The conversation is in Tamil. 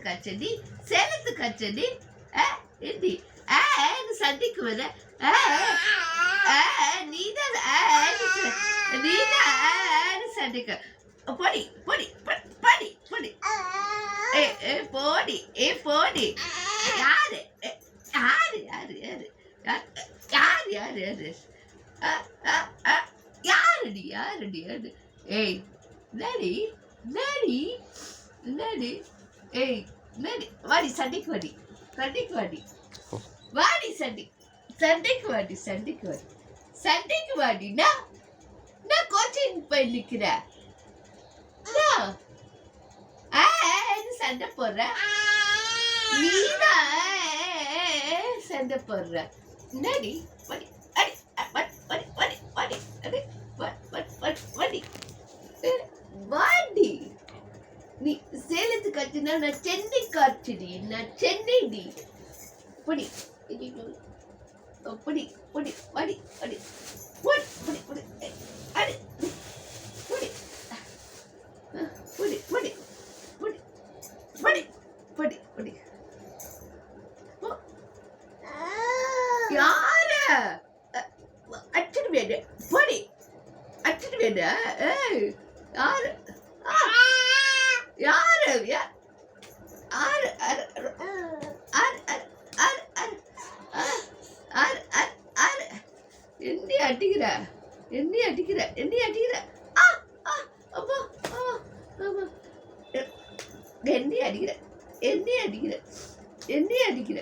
கச்சடி சேலத்து கச்சடி எப்படி சண்டைக்கு வர நீதான் சண்டைக்கு போடி போடி போடி போடி போடி போடி யாரு யாரு யாரு யாரு யாரு யாரு யாரு யாருடி யாருடி யாரு ஏய் நடி நடி நடி ஏய் நடி வாடி சண்டைக்கு வாடி சண்டைக்கு வாடி வாடி சண்டைக்கு வாடி சண்டைக்கு வாடி சண்டைக்கு வாடினா நான் கோச்சிங் போய் நிக்கிறேன் சண்டை போடுற நீதான் சண்டை போடுற நடி வடி அடி வடி வடி வடி அடி வடி வாடி நீ சேலத்து காய்ச்சினா நான் சென்னை காய்ச்சிடி நான் சென்னைடி பொடி பொடி பொடி வடி வடி பொடி பொடி பொடி அடி பொடி பொடி பொடி பொடி பொடி பொடி பொடி யாரு அடிச்சிட்டு வேடு பொடி அடிச்சிட்டு வேடு யாரு யாரு யாரு என்னை அடிக்கிற என்னை அடிக்கிற என்னை அடிக்கிற அப்பா என்னை அடிக்கிற என்னை அடிக்கிற என்னை அடிக்கிற